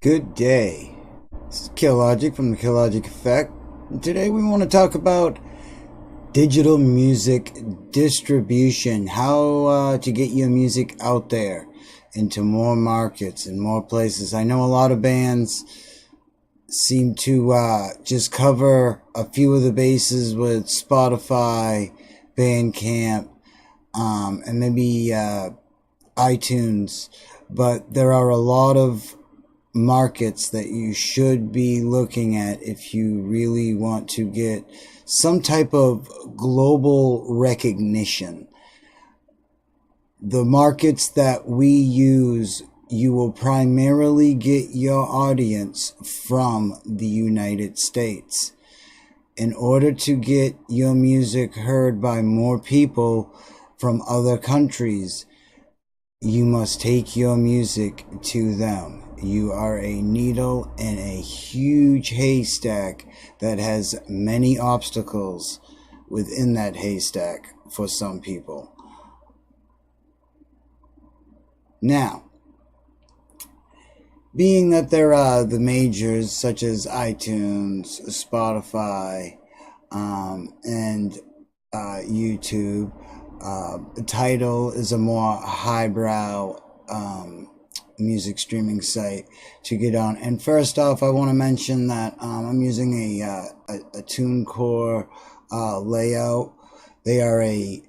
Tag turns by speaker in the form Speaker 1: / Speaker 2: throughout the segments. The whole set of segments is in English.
Speaker 1: Good day. This is Killogic from the Killogic Effect. And today we want to talk about digital music distribution, how to get your music out there into more markets and more places. I know a lot of bands seem to just cover a few of the bases with Spotify, Bandcamp, and maybe iTunes, but there are a lot of markets that you should be looking at if you really want to get some type of global recognition. The markets that we use, you will primarily get your audience from the United States. In order to get your music heard by more people from other countries, you must take your music to them. You are a needle in a huge haystack that has many obstacles within that haystack for some people. Now, being that there are the majors such as iTunes, Spotify, and YouTube, Tidal is a more highbrow music streaming site to get on. And first off, I want to mention that I'm using a TuneCore layout. They are a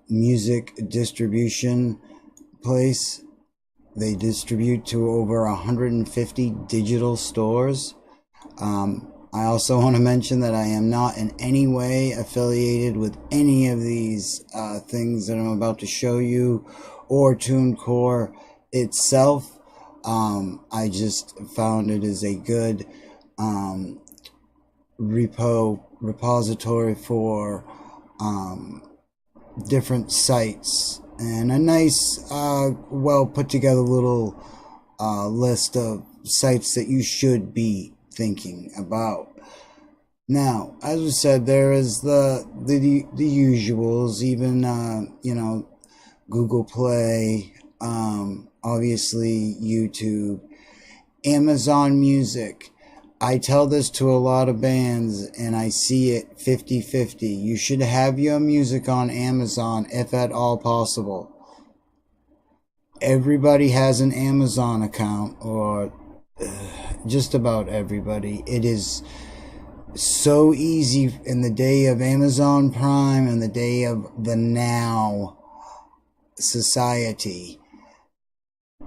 Speaker 1: music distribution place. They distribute to over 150 digital stores. I also want to mention that I am not in any way affiliated with any of these things that I'm about to show you, or TuneCore itself. I just found it as a good repository for different sites, and a nice well put together little list of sites that you should be thinking about. Now, as we said, there is the usuals, even Google Play, obviously YouTube, Amazon Music. I tell this to a lot of bands and I see it 50-50. You should have your music on Amazon if at all possible. Everybody has an Amazon account, or just about everybody. It is so easy in the day of Amazon Prime and the day of the now society.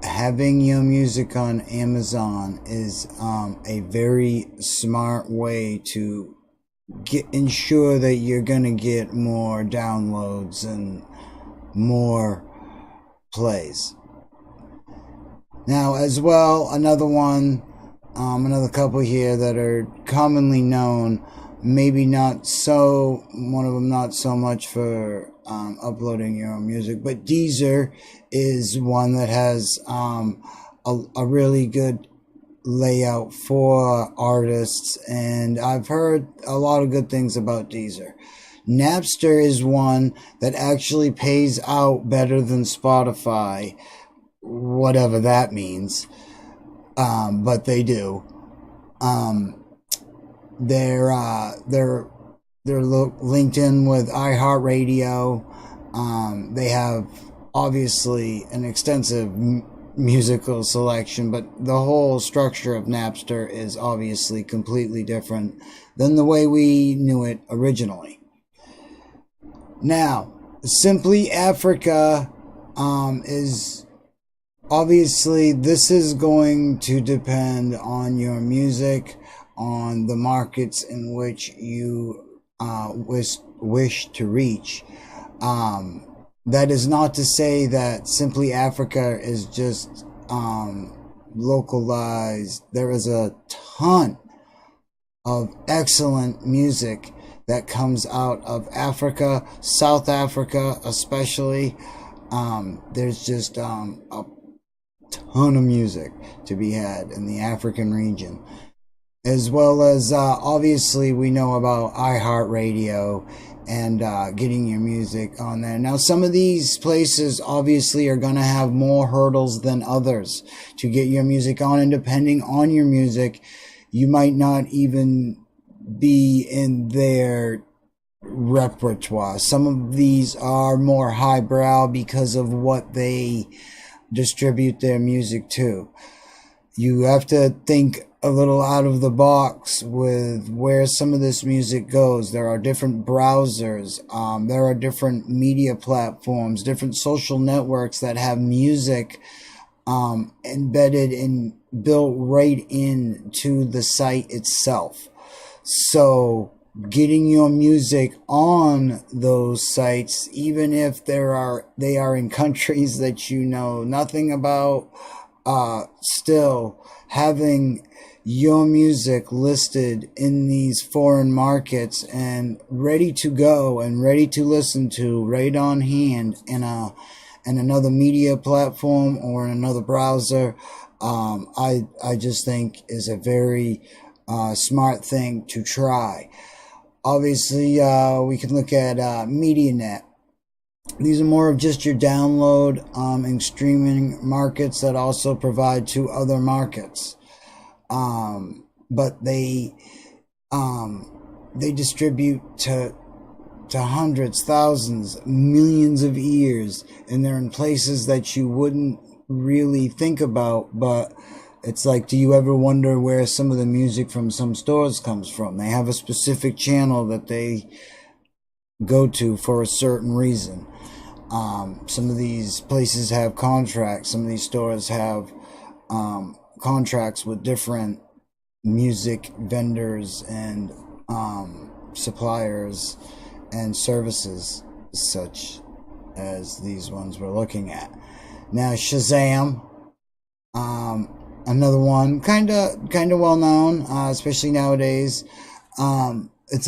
Speaker 1: Having your music on Amazon is a very smart way to ensure that you're gonna get more downloads and more plays. Now, as well, another couple here that are commonly known, maybe not so, one of them not so much for uploading your own music, but Deezer is one that has a really good layout for artists, and I've heard a lot of good things about Deezer. Napster is one that actually pays out better than Spotify, whatever that means, but they do. They're linked in with iHeartRadio. They have obviously an extensive musical selection, but the whole structure of Napster is obviously completely different than the way we knew it originally. Now, Simply Africa is obviously, this is going to depend on your music, on the markets in which you wish to reach. That is not to say that Simply Africa is just localized. There is a ton of excellent music that comes out of Africa, South Africa especially. There's just a ton of music to be had in the African region, as well as obviously we know about iHeartRadio and getting your music on there. Now, some of these places obviously are going to have more hurdles than others to get your music on, and depending on your music, you might not even be in their repertoire. Some of these are more highbrow because of what they distribute their music to. You have to think a little out of the box with where some of this music goes. There are different browsers, there are different media platforms, different social networks that have music embedded and built right into the site itself. So getting your music on those sites, even if they are in countries that you know nothing about, still having your music listed in these foreign markets and ready to go and ready to listen to right on hand in another media platform or in another browser, I just think is a very smart thing to try. Obviously, we can look at MediaNet. These are more of just your download and streaming markets that also provide to other markets. But they distribute to hundreds, thousands, millions of ears, and they're in places that you wouldn't really think about. But it's like, do you ever wonder where some of the music from some stores comes from? They have a specific channel that they go to for a certain reason. Some of these places have contracts. Some of these stores have contracts with different music vendors and suppliers and services, such as these ones we're looking at. Now, Shazam, another one, kind of well known, especially nowadays. It's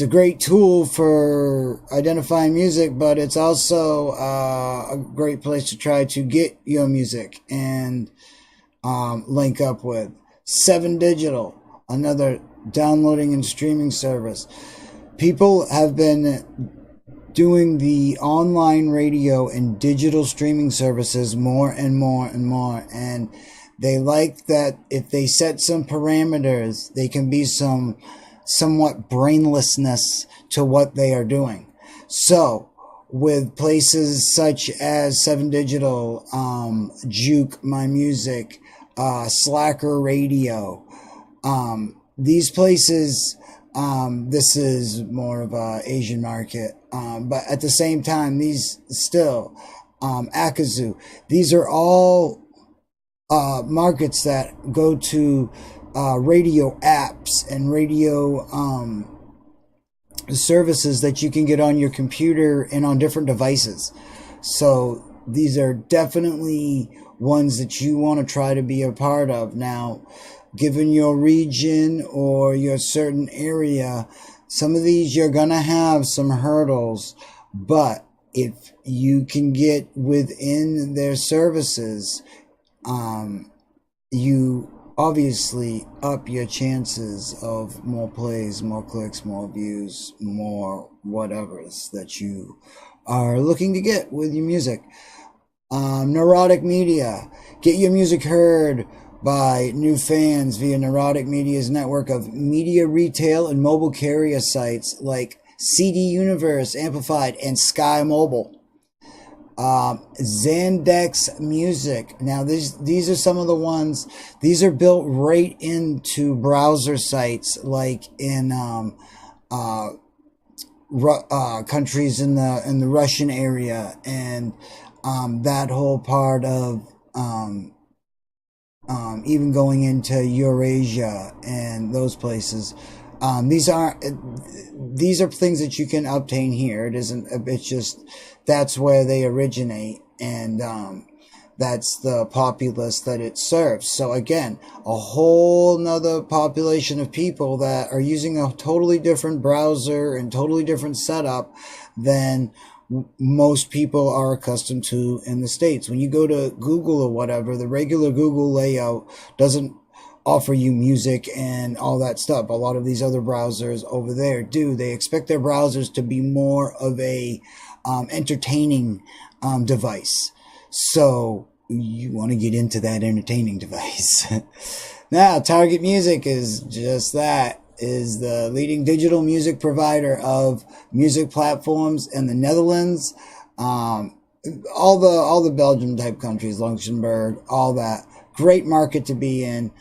Speaker 1: a great tool for identifying music, but it's also a great place to try to get your music and link up with. 7 Digital, another downloading and streaming service. People have been doing the online radio and digital streaming services more and more and more, and they like that if they set some parameters, they can be somewhat brainlessness to what they are doing. So with places such as 7 Digital, Juke My Music, Slacker Radio, these places, this is more of a Asian market, but at the same time, these still, Akazu, these are all markets that go to radio apps and radio services that you can get on your computer and on different devices. So these are definitely ones that you want to try to be a part of. Now, given your region or your certain area, some of these you're going to have some hurdles, but if you can get within their services, you obviously up your chances of more plays, more clicks, more views, more whatevers that you are looking to get with your music. Neurotic Media. Get your music heard by new fans via Neurotic Media's network of media retail and mobile carrier sites like CD Universe, Amplified, and Sky Mobile. Zandex Music. Now, these are some of the ones. These are built right into browser sites, like in countries in the Russian area and that whole part of even going into Eurasia and those places. These are things that you can obtain here. It's just that's where they originate, and that's the populace that it serves. So again, a whole nother population of people that are using a totally different browser and totally different setup than most people are accustomed to in the States. When you go to Google or whatever, the regular Google layout doesn't offer you music and all that stuff. A lot of these other browsers over there do. They expect their browsers to be more of a entertaining device. So you want to get into that entertaining device. Now, Target Music is just that. Is the leading digital music provider of music platforms in the Netherlands, all the Belgium type countries, Luxembourg, all that. Great market to be in.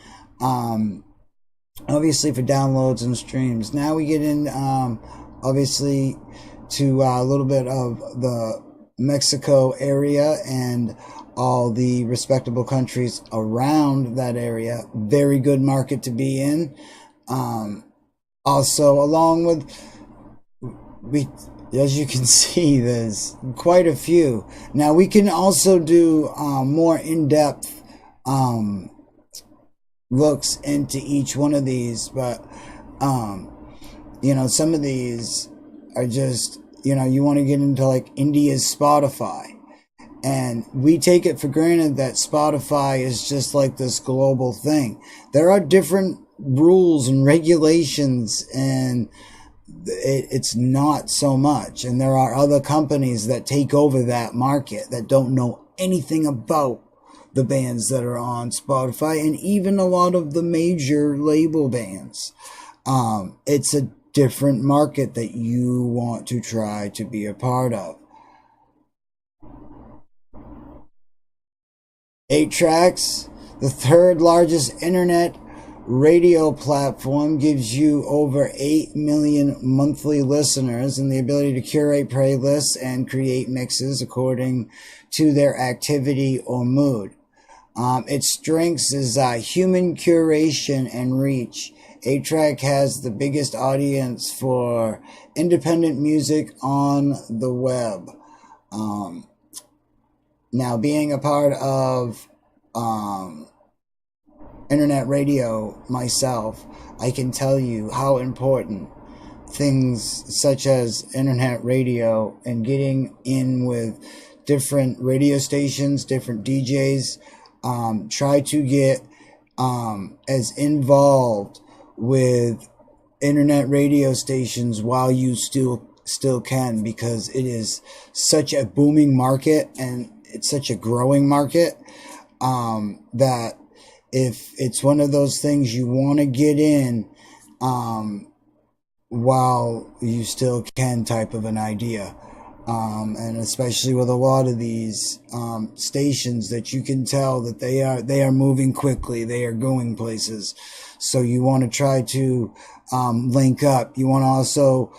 Speaker 1: Obviously for downloads and streams. Now we get in, obviously, to a little bit of the Mexico area and all the respectable countries around that area. Very good market to be in. Also, along with, as you can see, there's quite a few. Now we can also do more in-depth looks into each one of these, but some of these are just, you want to get into like India's Spotify, and we take it for granted that Spotify is just like this global thing. There are different rules and regulations, and it's not so much, and there are other companies that take over that market that don't know anything about the bands that are on Spotify, and even a lot of the major label bands. It's a different market that you want to try to be a part of. 8 Tracks, the third largest internet radio platform, gives you over 8 million monthly listeners and the ability to curate playlists and create mixes according to their activity or mood. Its strengths is human curation and reach. 8-Track has the biggest audience for independent music on the web. Now, being a part of internet radio myself, I can tell you how important things such as internet radio and getting in with different radio stations, different DJs, try to get as involved with internet radio stations while you still can, because it is such a booming market and it's such a growing market that if it's one of those things you want to get in while you still can type of an idea. And especially with a lot of these stations that you can tell that they are moving quickly, they are going places. So you want to try to link up. You want to also,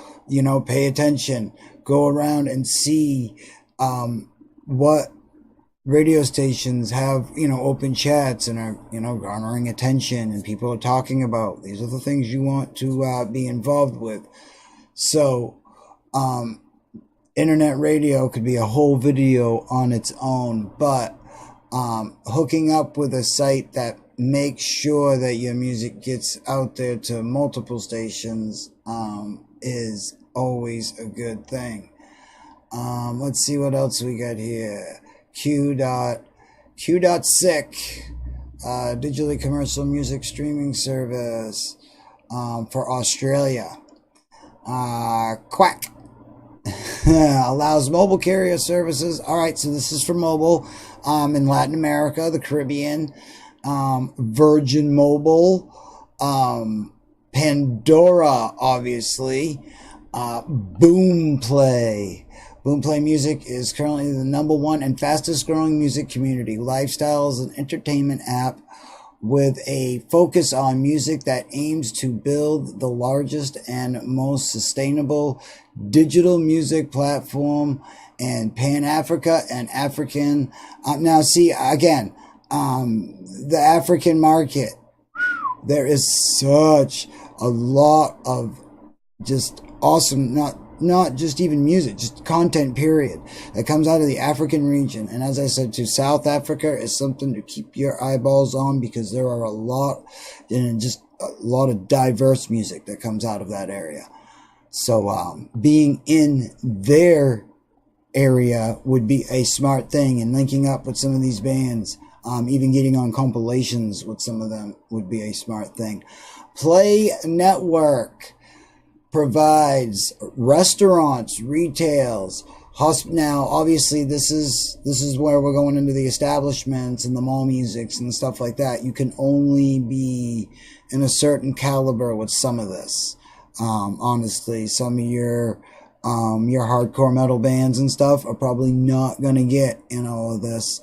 Speaker 1: pay attention, go around and see what radio stations have, open chats and are, garnering attention and people are talking about. These are the things you want to be involved with. So, internet radio could be a whole video on its own, but hooking up with a site that makes sure that your music gets out there to multiple stations is always a good thing. Let's see what else we got here. Q.Sick, digitally commercial music streaming service for Australia. Quack allows mobile carrier services. All right, so this is for mobile in Latin America, the Caribbean. Virgin Mobile, Pandora, obviously, Boomplay. Boomplay Music is currently the #1 and fastest growing music community, lifestyles and entertainment app with a focus on music that aims to build the largest and most sustainable digital music platform in Pan-Africa and African. Now, see, again, the African market, there is such a lot of just awesome, not just even music, just content, period, that comes out of the African region. And as I said, to South Africa is something to keep your eyeballs on, because there are a lot of diverse music that comes out of that area. So being in their area would be a smart thing, and linking up with some of these bands Even getting on compilations with some of them would be a smart thing. Play Network provides restaurants, retails, now obviously this is where we're going into the establishments and the mall musics and stuff like that. You can only be in a certain caliber with some of this. Honestly, some of your hardcore metal bands and stuff are probably not gonna get in all of this.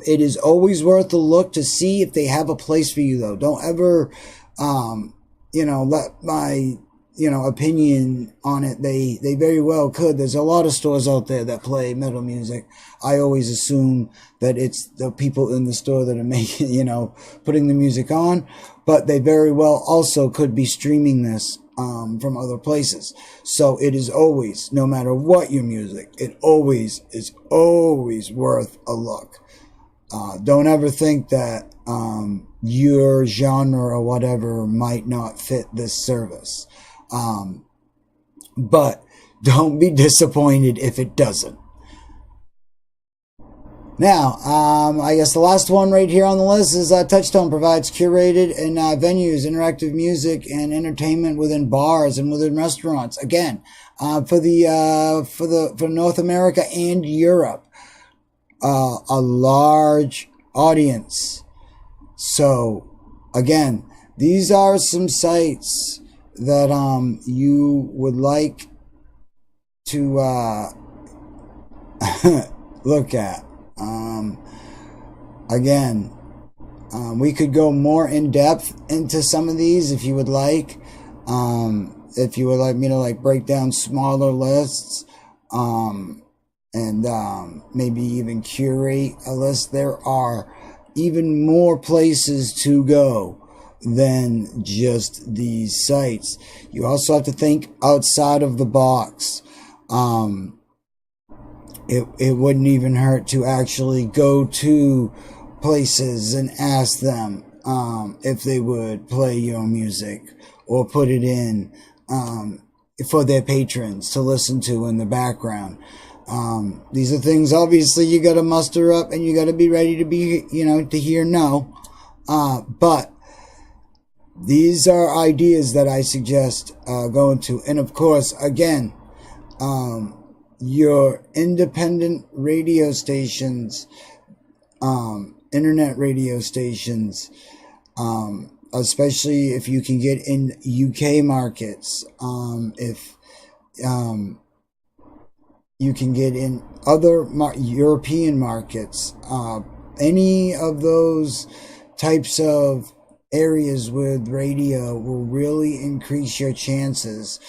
Speaker 1: It is always worth a look to see if they have a place for you, though. Don't ever let my opinion on it. They very well could. There's a lot of stores out there that play metal music. I always assume that it's the people in the store that are making, putting the music on, but they very well also could be streaming this from other places. So it is always, no matter what your music, it always is always worth a look. Don't ever think that your genre or whatever might not fit this service. But don't be disappointed if it doesn't. Now, I guess the last one right here on the list is Touchstone provides curated and venues, interactive music, and entertainment within bars and within restaurants. Again, for North America and Europe, a large audience. So, again, these are some sites that you would like to look at. Again, we could go more in depth into some of these if you would like. If you would like me to break down smaller lists, and maybe even curate a list. There are even more places to go than just these sites. You also have to think outside of the box. It wouldn't even hurt to actually go to places and ask them if they would play your music or put it in for their patrons to listen to in the background. These are things obviously you got to muster up and you got to be ready to be, to hear no. But these are ideas that I suggest going to. And of course, again, your independent radio stations, internet radio stations, especially if you can get in UK markets, if you can get in other European markets, any of those types of areas with radio will really increase your chances.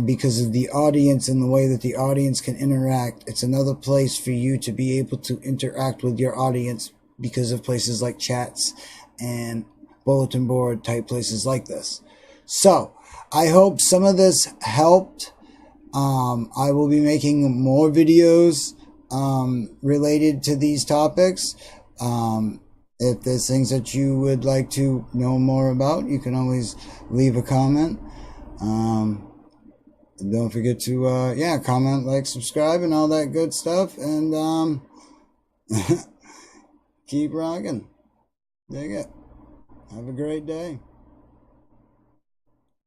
Speaker 1: Because of the audience and the way that the audience can interact. It's another place for you to be able to interact with your audience because of places like chats and bulletin board type places like this. So I hope some of this helped. I will be making more videos related to these topics. If there's things that you would like to know more about, you can always leave a comment. Don't forget to, comment, like, subscribe, and all that good stuff. And, keep rocking. Dig it. Have a great day.